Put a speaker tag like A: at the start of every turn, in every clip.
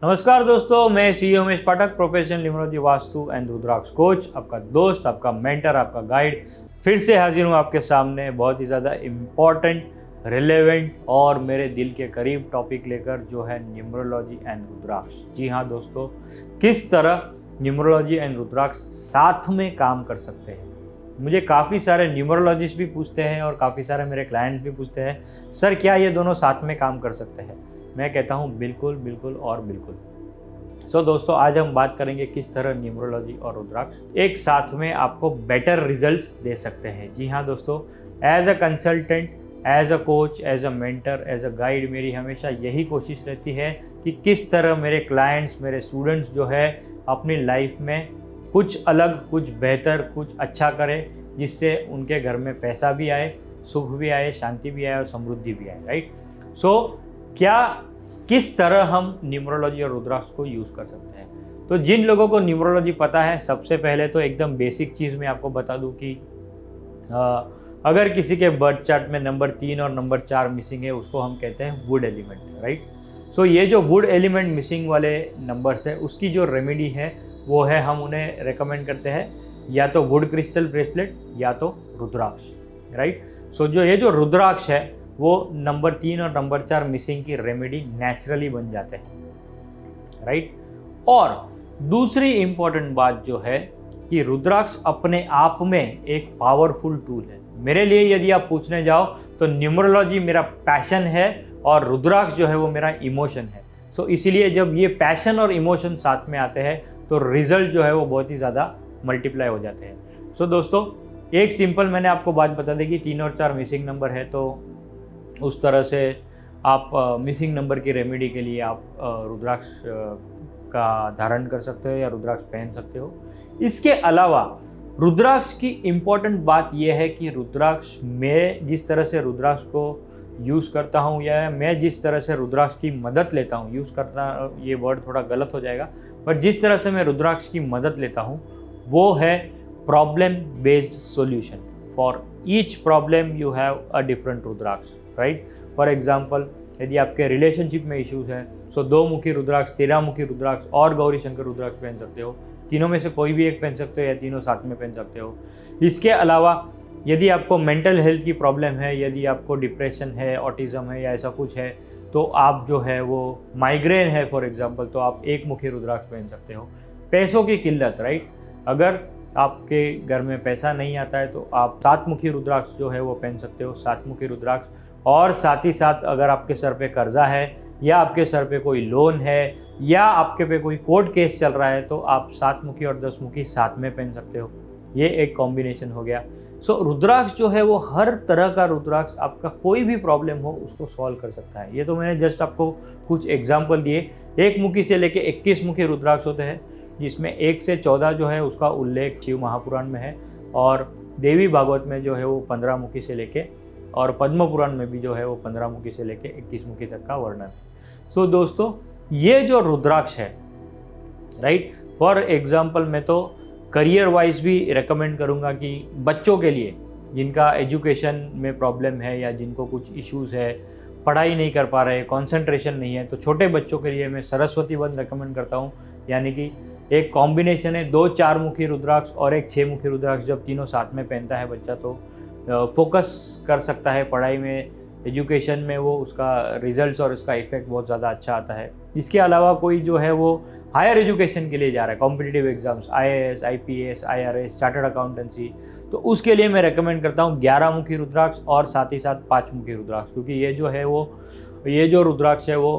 A: नमस्कार दोस्तों, मैं CEO Umesh Pathak, professional numerology, vastu and rudraksha coach, आपका दोस्त, आपका मेंटर, आपका गाइड फिर से हाजिर हूँ आपके सामने बहुत ही ज़्यादा इम्पॉर्टेंट, रिलेवेंट और मेरे दिल के करीब टॉपिक लेकर, जो है न्यूमरोलॉजी एंड रुद्राक्ष। जी हाँ दोस्तों, किस तरह न्यूमरोलॉजी एंड रुद्राक्ष साथ में काम कर सकते हैं। मुझे काफ़ी सारे न्यूमरोलॉजिस्ट भी पूछते हैं और काफ़ी सारे मेरे क्लाइंट भी पूछते हैं, सर क्या ये दोनों साथ में काम कर सकते हैं। मैं कहता हूँ बिल्कुल बिल्कुल और बिल्कुल। सो दोस्तों, आज हम बात करेंगे किस तरह न्यूमरोलॉजी और रुद्राक्ष एक साथ में आपको बेटर रिजल्ट्स दे सकते हैं। जी हाँ दोस्तों, as a consultant, as a coach, as a mentor, as a guide, मेरी हमेशा यही कोशिश रहती है कि किस तरह मेरे क्लाइंट्स, मेरे स्टूडेंट्स जो है अपनी लाइफ में कुछ अलग, कुछ बेहतर, कुछ अच्छा करें, जिससे उनके घर में पैसा भी आए, सुख भी आए, शांति भी आए और समृद्धि भी आए। राइट। सो किस तरह हम न्यूमरोलॉजी और रुद्राक्ष को यूज़ कर सकते हैं। तो जिन लोगों को न्यूमरोलॉजी पता है, सबसे पहले तो एकदम बेसिक चीज़ मैं आपको बता दूं कि अगर किसी के बर्थ चार्ट में नंबर 3 और नंबर 4 मिसिंग है, उसको हम कहते हैं वुड एलिमेंट। राइट। सो ये जो वुड एलिमेंट मिसिंग वाले नंबर्स है, उसकी जो रेमेडी है वो है, हम उन्हें रेकमेंड करते हैं या तो वुड क्रिस्टल ब्रेसलेट या तो रुद्राक्ष। राइट। सो जो ये जो रुद्राक्ष है वो नंबर 3 और नंबर 4 मिसिंग की रेमेडी नेचुरली बन जाते हैं। राइट। और दूसरी इंपॉर्टेंट बात जो है कि रुद्राक्ष अपने आप में एक पावरफुल टूल है। मेरे लिए यदि आप पूछने जाओ तो न्यूमरोलॉजी मेरा पैशन है और रुद्राक्ष जो है वो मेरा इमोशन है। सो इसीलिए जब ये पैशन और इमोशन साथ में आते हैं तो रिजल्ट जो है वो बहुत ही ज़्यादा मल्टीप्लाई हो जाते हैं। सो दोस्तों, एक सिंपल मैंने आपको बात बता दी कि 3 और 4 मिसिंग नंबर है, तो उस तरह से आप मिसिंग नंबर की रेमेडी के लिए आप रुद्राक्ष का धारण कर सकते हो या रुद्राक्ष पहन सकते हो। इसके अलावा रुद्राक्ष की इम्पॉर्टेंट बात यह है कि रुद्राक्ष, मैं जिस तरह से रुद्राक्ष को यूज़ करता हूँ या मैं जिस तरह से रुद्राक्ष की मदद लेता हूँ, यूज़ करता, ये वर्ड थोड़ा गलत हो जाएगा, पर जिस तरह से मैं रुद्राक्ष की मदद लेता हूँ वो है problem based solution. For each problem you have a different rudraksha. Right. For example, यदि आपके रिलेशनशिप में इश्यूज है, सो 2 मुखी रुद्राक्ष, 13 मुखी रुद्राक्ष और गौरी शंकर रुद्राक्ष पहन सकते हो। तीनों में से कोई भी एक पहन सकते हो या तीनों साथ में पहन सकते हो। इसके अलावा यदि आपको मेंटल हेल्थ की प्रॉब्लम है, यदि आपको डिप्रेशन है, ऑटिज़म है या ऐसा कुछ है, तो आप जो है वो माइग्रेन है फॉर एग्जाम्पल, तो आप 1 मुखी रुद्राक्ष पहन सकते हो। पैसों की किल्लत, राइट, अगर आपके घर में पैसा नहीं आता है तो आप 7 मुखी रुद्राक्ष जो है वो पहन सकते हो, 7 मुखी रुद्राक्ष। और साथ ही साथ अगर आपके सर पे कर्जा है या आपके सर पे कोई लोन है या आपके पे कोई कोर्ट केस चल रहा है, तो आप 7 मुखी और 10 मुखी साथ में पहन सकते हो। ये एक कॉम्बिनेशन हो गया। सो रुद्राक्ष जो है वो हर तरह का रुद्राक्ष, आपका कोई भी प्रॉब्लम हो उसको सॉल्व कर सकता है। ये तो मैंने जस्ट आपको कुछ एग्जाम्पल दिए। 1 मुखी से लेके 21 मुखी रुद्राक्ष होते हैं, जिसमें 1 से 14 जो है उसका उल्लेख शिव महापुराण में है, और देवी भागवत में जो है वो 15 मुखी से लेके, और पद्म पुराण में भी जो है वो 15 मुखी से लेके 21 मुखी तक का वर्णन है। सो दोस्तों, ये जो रुद्राक्ष है, राइट, फॉर एग्जाम्पल मैं तो करियर वाइज भी रेकमेंड करूँगा कि बच्चों के लिए जिनका एजुकेशन में प्रॉब्लम है या जिनको कुछ इश्यूज़ है, पढ़ाई नहीं कर पा रहे, कंसंट्रेशन नहीं है, तो छोटे बच्चों के लिए मैं सरस्वती बंद रेकमेंड करता हूँ। यानी कि एक कॉम्बिनेशन है 2 4 मुखी रुद्राक्ष और एक 6 मुखी रुद्राक्ष। जब तीनों साथ में पहनता है बच्चा तो फोकस कर सकता है पढ़ाई में, एजुकेशन में, वो उसका रिजल्ट्स और उसका इफेक्ट बहुत ज़्यादा अच्छा आता है। इसके अलावा कोई जो है वो हायर एजुकेशन के लिए जा रहा है, competitive exams, IAS, IPS, IRS, chartered accountancy, तो उसके लिए मैं रेकमेंड करता हूँ 11 मुखी रुद्राक्ष और साथ ही साथ 5 मुखी रुद्राक्ष, क्योंकि ये जो रुद्राक्ष है वो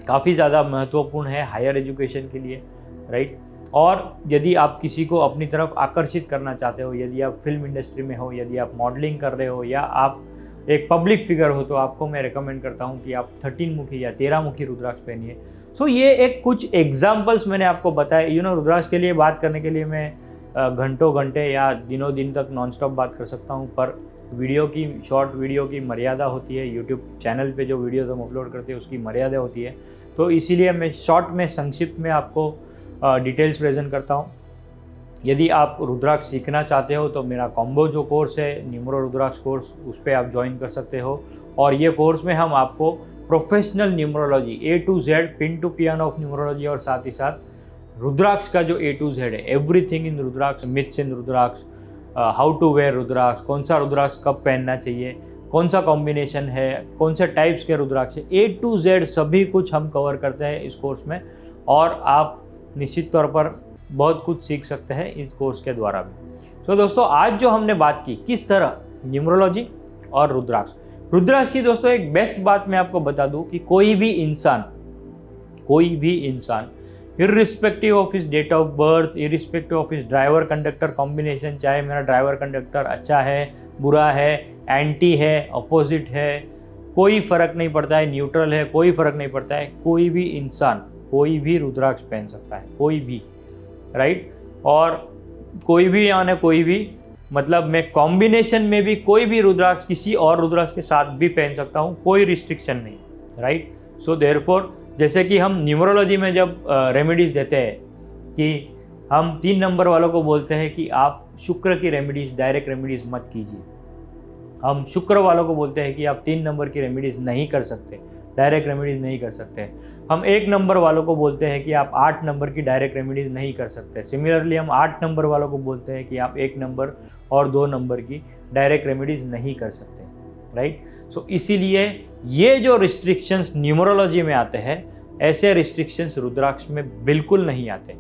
A: काफ़ी ज़्यादा महत्वपूर्ण है हायर एजुकेशन के लिए। राइट। और यदि आप किसी को अपनी तरफ आकर्षित करना चाहते हो, यदि आप फिल्म इंडस्ट्री में हो, यदि आप मॉडलिंग कर रहे हो या आप एक पब्लिक फिगर हो, तो आपको मैं रेकमेंड करता हूं कि आप 13 मुखी या 13 मुखी रुद्राक्ष पहनिए। सो ये एक कुछ एग्जाम्पल्स मैंने आपको बताए। रुद्राक्ष के लिए बात करने के लिए मैं घंटों घंटे या दिनों दिन तक नॉन स्टॉप बात कर सकता हूँ, पर शॉर्ट वीडियो की मर्यादा होती है। यूट्यूब चैनल पे जो वीडियोस हम अपलोड करते हैं उसकी मर्यादा होती है, तो इसीलिए मैं शॉर्ट में, संक्षिप्त में आपको डिटेल्स प्रेजेंट करता हूँ। यदि आप रुद्राक्ष सीखना चाहते हो तो मेरा कॉम्बो जो कोर्स है, न्यूमरो रुद्राक्ष कोर्स, उस पर आप ज्वाइन कर सकते हो। और ये कोर्स में हम आपको professional numerology A to Z, pin to piano of numerology, और साथ ही साथ रुद्राक्ष का जो A to Z है, everything in rudraksha, myths in rudraksha, how to wear rudraksha, कौन सा रुद्राक्ष कब पहनना चाहिए, कौन सा कॉम्बिनेशन है, कौन से टाइप्स के रुद्राक्ष है, A to Z सभी कुछ हम कवर करते हैं इस कोर्स में, और आप निश्चित तौर पर बहुत कुछ सीख सकते हैं इस कोर्स के द्वारा भी। तो दोस्तों आज जो हमने बात की किस तरह न्यूमरोलॉजी और रुद्राक्ष की, दोस्तों एक बेस्ट बात मैं आपको बता दूं कि कोई भी इंसान irrespective of his date of birth, irrespective of his driver conductor combination, चाहे मेरा ड्राइवर कंडक्टर अच्छा है, बुरा है, एंटी है, अपोजिट है, कोई फ़र्क नहीं पड़ता है, न्यूट्रल है, कोई फ़र्क नहीं पड़ता है, कोई भी इंसान कोई भी रुद्राक्ष पहन सकता है, कोई भी, राइट। और कोई भी यानी कोई भी, मतलब मैं कॉम्बिनेशन में भी कोई भी रुद्राक्ष किसी और रुद्राक्ष के साथ भी पहन सकता हूँ, कोई रिस्ट्रिक्शन नहीं, राइट। सो देयरफॉर जैसे कि हम न्यूमरोलॉजी में जब रेमेडीज़ देते हैं कि हम 3 नंबर वालों को बोलते हैं कि आप शुक्र की रेमेडीज़, डायरेक्ट रेमेडीज़ मत कीजिए। हम शुक्र वालों को बोलते हैं कि आप 3 नंबर की रेमेडीज़ नहीं कर सकते, डायरेक्ट रेमेडीज़ नहीं कर सकते। हम 1 नंबर वालों को बोलते हैं कि आप 8 नंबर की डायरेक्ट रेमेडीज़ नहीं कर सकते। सिमिलरली हम 8 नंबर वालों को बोलते हैं कि आप 1 नंबर और 2 नंबर की डायरेक्ट रेमेडीज़ नहीं कर सकते, राइट। सो इसीलिए ये जो रिस्ट्रिक्शंस न्यूमरोलॉजी में आते हैं, ऐसे रिस्ट्रिक्शंस रुद्राक्ष में बिल्कुल नहीं आते,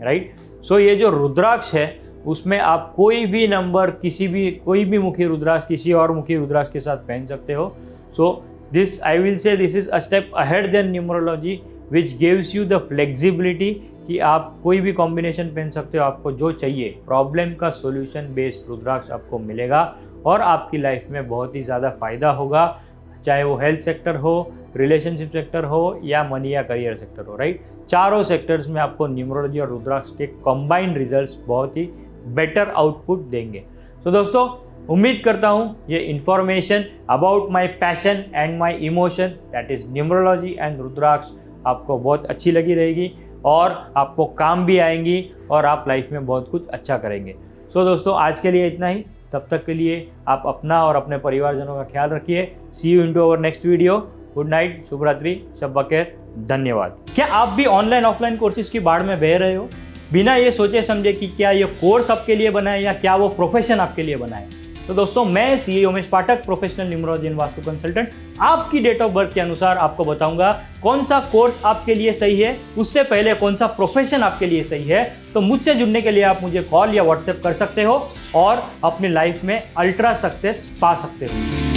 A: राइट। सो ये जो रुद्राक्ष है उसमें आप कोई भी नंबर, कोई भी मुखी रुद्राक्ष किसी और मुखी रुद्राक्ष के साथ पहन सकते हो। सो this I will say this is a step ahead than numerology which gives you the flexibility कि आप कोई भी कॉम्बिनेशन पहन सकते हो, आपको जो चाहिए प्रॉब्लम का सॉल्यूशन बेस्ड रुद्राक्ष आपको मिलेगा और आपकी लाइफ में बहुत ही ज़्यादा फ़ायदा होगा, चाहे वो हेल्थ सेक्टर हो, रिलेशनशिप सेक्टर हो या मनी या करियर सेक्टर हो, राइट। चारों सेक्टर्स में आपको न्यूमरोलॉजी और रुद्राक्ष के कंबाइंड रिजल्ट्स बहुत ही बेटर आउटपुट देंगे। सो दोस्तों उम्मीद करता हूँ ये information about my passion and my emotion that is numerology and rudraksha आपको बहुत अच्छी लगी रहेगी और आपको काम भी आएंगी और आप लाइफ में बहुत कुछ अच्छा करेंगे। सो दोस्तों आज के लिए इतना ही, तब तक के लिए आप अपना और अपने परिवारजनों का ख्याल रखिए। See you into our next video. Good night, शुभ रात्रि, शब बखैर, धन्यवाद। क्या आप भी ऑनलाइन ऑफलाइन कोर्सेज की बाढ़ में बह रहे हो बिना ये सोचे समझे कि क्या ये कोर्स आपके लिए बना है या क्या वो प्रोफेशन आपके लिए बना है? तो दोस्तों मैं CA Umesh Pathak, professional numerology and vastu consultant, आपकी डेट ऑफ बर्थ के अनुसार आपको बताऊंगा कौन सा कोर्स आपके लिए सही है, उससे पहले कौन सा प्रोफेशन आपके लिए सही है। तो मुझसे जुड़ने के लिए आप मुझे कॉल या व्हाट्सएप कर सकते हो और अपनी लाइफ में अल्ट्रा सक्सेस पा सकते हो।